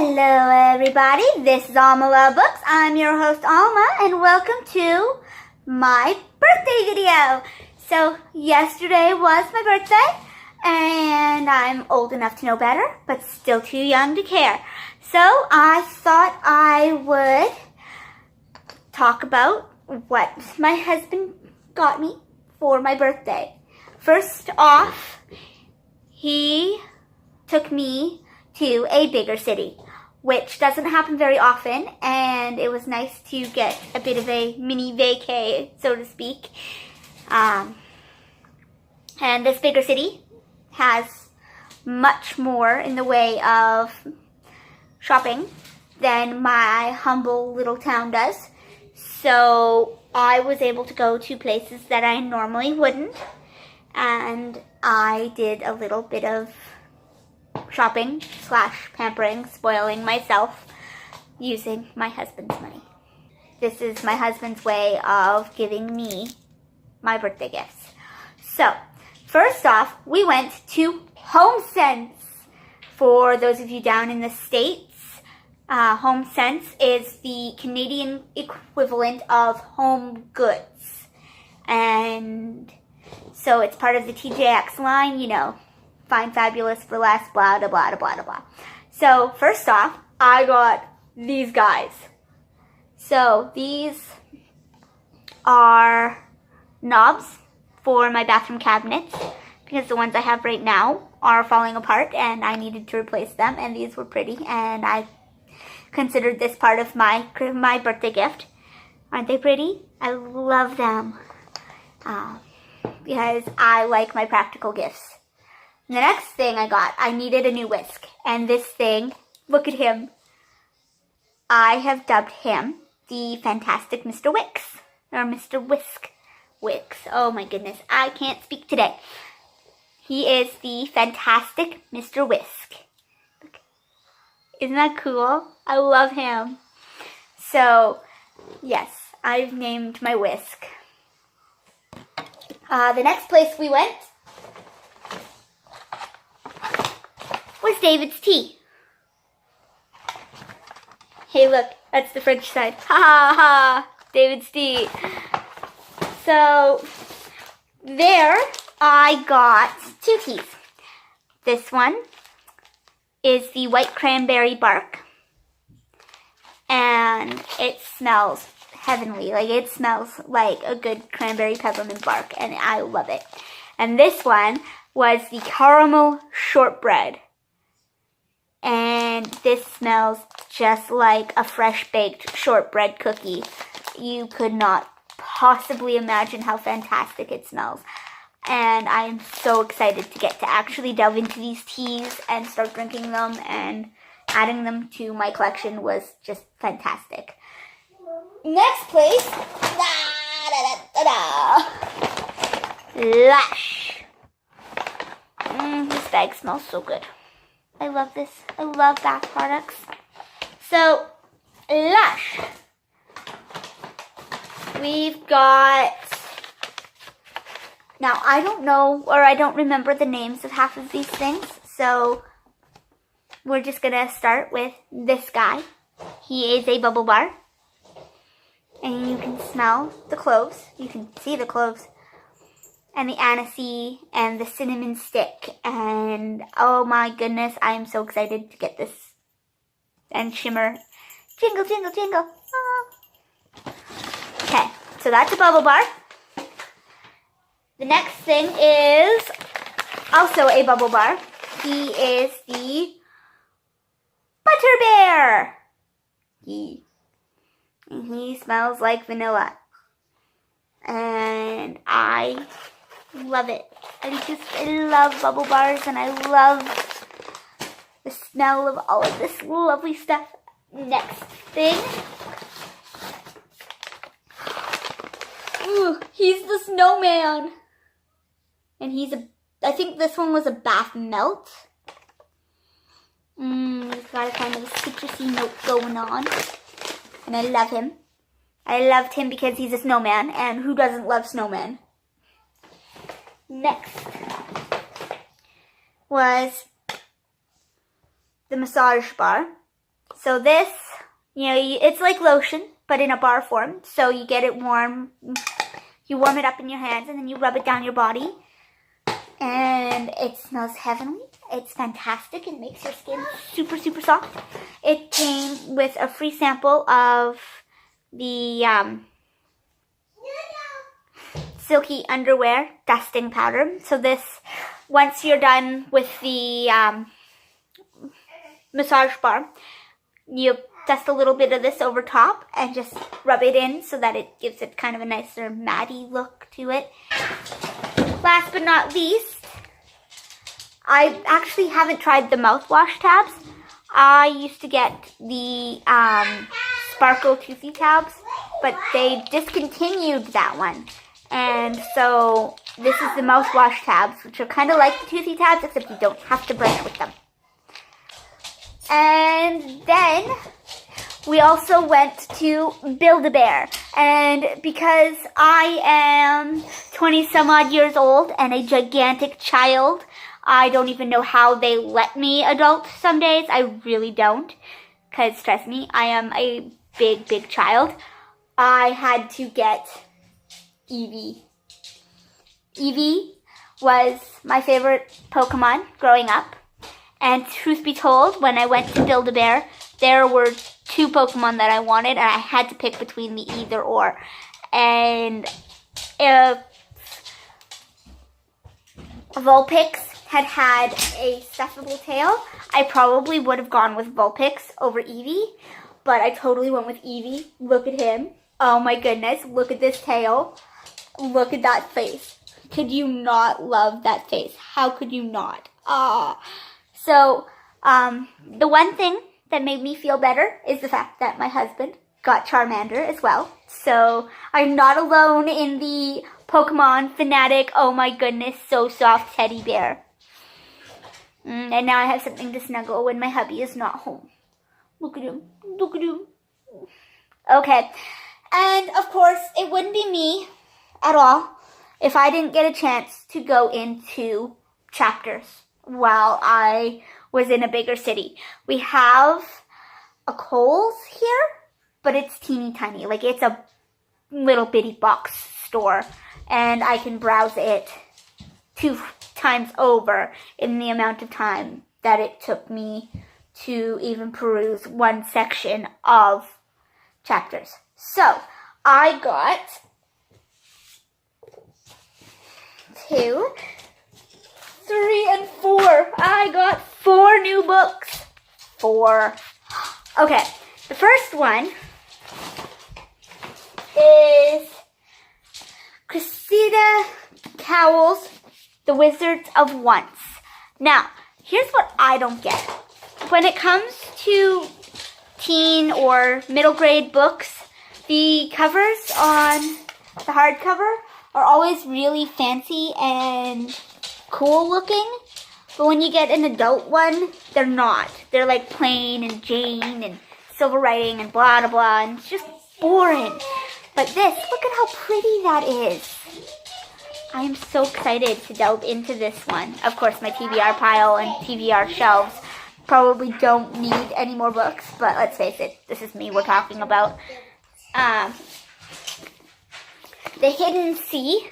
Hello everybody, this is Alma Love Books. I'm your host Alma and welcome to my birthday video. So yesterday was my birthday and I'm old enough to know better but still too young to care. So I thought I would talk about what my husband got me for my birthday. First off, he took me to a bigger city, which doesn't happen very often, and it was nice to get a bit of a mini vacay, so to speak. And this bigger city has much more in the way of shopping than my humble little town does. So I was able to go to places that I normally wouldn't, and I did a little bit of shopping / pampering, spoiling myself using my husband's money. This is my husband's way of giving me my birthday gifts. So, first off, we went to HomeSense. For those of you down in the States, HomeSense is the Canadian equivalent of Home Goods. And so it's part of the TJX line, you know, fine, fabulous, for less, blah, blah, blah, blah, blah, blah. So, first off, I got these guys. So, these are knobs for my bathroom cabinets, because the ones I have right now are falling apart, and I needed to replace them, and these were pretty, and I considered this part of my birthday gift. Aren't they pretty? I love them, because I like my practical gifts. The next thing I needed a new whisk. And this thing, look at him. I have dubbed him the Fantastic Mr. Wicks. Or Mr. Whisk. Wicks. Oh my goodness, I can't speak today. He is the Fantastic Mr. Whisk. Look. Isn't that cool? I love him. So, yes, I've named my whisk. The next place we went was David's Tea. Hey, look, that's the French side. Ha ha ha! David's Tea. So, there I got two teas. This one is the white cranberry bark, and it smells heavenly. Like, it smells like a good cranberry peppermint bark, and I love it. And this one was the caramel shortbread. And this smells just like a fresh baked shortbread cookie. You could not possibly imagine how fantastic it smells. And I am so excited to get to actually delve into these teas and start drinking them, and adding them to my collection was just fantastic. Next place, Lush. This bag smells so good. I love this. I love bath products. So, Lush. We've got... Now, I don't know, or I don't remember the names of half of these things, so we're just going to start with this guy. He is a bubble bar. And you can smell the cloves. You can see the cloves. And the anisey, and the cinnamon stick, and oh my goodness, I am so excited to get this. And shimmer. Jingle, jingle, jingle. Ah. Okay, so that's a bubble bar. The next thing is also a bubble bar. He is the Butter Bear. He smells like vanilla. And I love it. I love bubble bars, and I love the smell of all of this lovely stuff. Next thing. Ooh, he's the snowman. And I think this one was a bath melt. He's got a kind of a citrusy note going on. And I love him. I loved him because he's a snowman, and who doesn't love snowmen? Next was the massage bar. So this, it's like lotion, but in a bar form. So you get it warm, you warm it up in your hands, and then you rub it down your body. And it smells heavenly. It's fantastic. It makes your skin super, super soft. It came with a free sample of the silky underwear dusting powder. So this, once you're done with the massage bar, you dust a little bit of this over top and just rub it in so that it gives it kind of a nicer matty look to it. Last but not least, I actually haven't tried the mouthwash tabs. I used to get the Sparkle Toothy tabs, but they discontinued that one. And so this is the mouthwash tabs, which are kind of like the Toothy tabs, except you don't have to brush with them. And then we also went to Build-A-Bear. And because I am 20 some odd years old and a gigantic child, I don't even know how they let me adult some days. I really don't. Because trust me, I am a big, big child. I had to get Eevee. Eevee was my favorite Pokemon growing up. And truth be told, when I went to Build-A-Bear, there were 2 Pokemon that I wanted, and I had to pick between the either or. And if Vulpix had a stuffable tail, I probably would have gone with Vulpix over Eevee. But I totally went with Eevee. Look at him. Oh my goodness, look at this tail. Look at that face. Could you not love that face? How could you not? So, the one thing that made me feel better is the fact that my husband got Charmander as well. So, I'm not alone in the Pokemon fanatic, oh my goodness, so soft teddy bear. And now I have something to snuggle when my hubby is not home. Look at him. Look at him. Okay. And, of course, it wouldn't be me at all if I didn't get a chance to go into chapters while I was in a bigger city. We have a Kohl's here, but it's teeny tiny. Like, it's a little bitty box store, and I can browse it 2 times over in the amount of time that it took me to even peruse one section of chapters. So, I got 2, 3, and 4. I got 4 new books. 4. Okay, the first one is Cressida Cowell's The Wizards of Once. Now, here's what I don't get. When it comes to teen or middle grade books, the covers on the hardcover are always really fancy and cool looking. But when you get an adult one, they're not. They're like plain and Jane and silver writing and blah, blah, blah. And it's just boring. But this, look at how pretty that is. I am so excited to delve into this one. Of course, my TBR pile and TBR shelves probably don't need any more books. But let's face it, this is me we're talking about. The Hidden Sea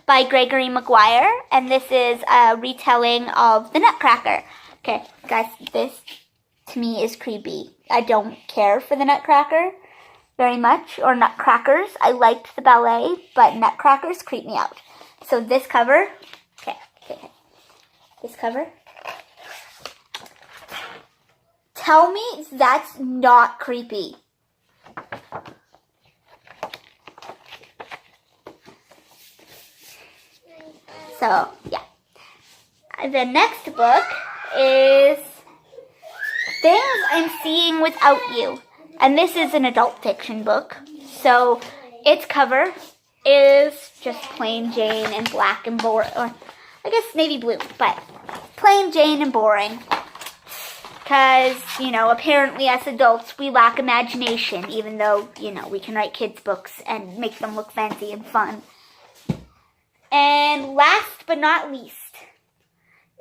by Gregory Maguire, and this is a retelling of The Nutcracker. Okay, guys, this to me is creepy. I don't care for the Nutcracker very much, or Nutcrackers. I liked the ballet, but Nutcrackers creep me out. So this cover, okay, this cover. Tell me that's not creepy. So, yeah. The next book is Things I'm Seeing Without You. And this is an adult fiction book. So, its cover is just plain Jane and black and boring. Or, I guess navy blue. But plain Jane and boring. Because, apparently as adults we lack imagination. Even though, we can write kids' books and make them look fancy and fun. And last but not least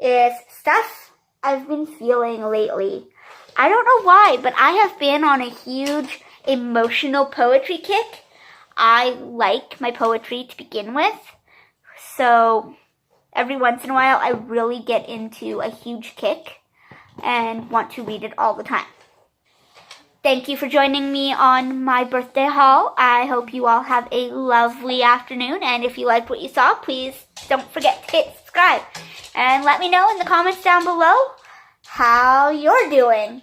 is stuff I've been feeling lately. I don't know why, but I have been on a huge emotional poetry kick. I like my poetry to begin with, so every once in a while I really get into a huge kick and want to read it all the time. Thank you for joining me on my birthday haul. I hope you all have a lovely afternoon, and if you liked what you saw, please don't forget to hit subscribe. And let me know in the comments down below how you're doing.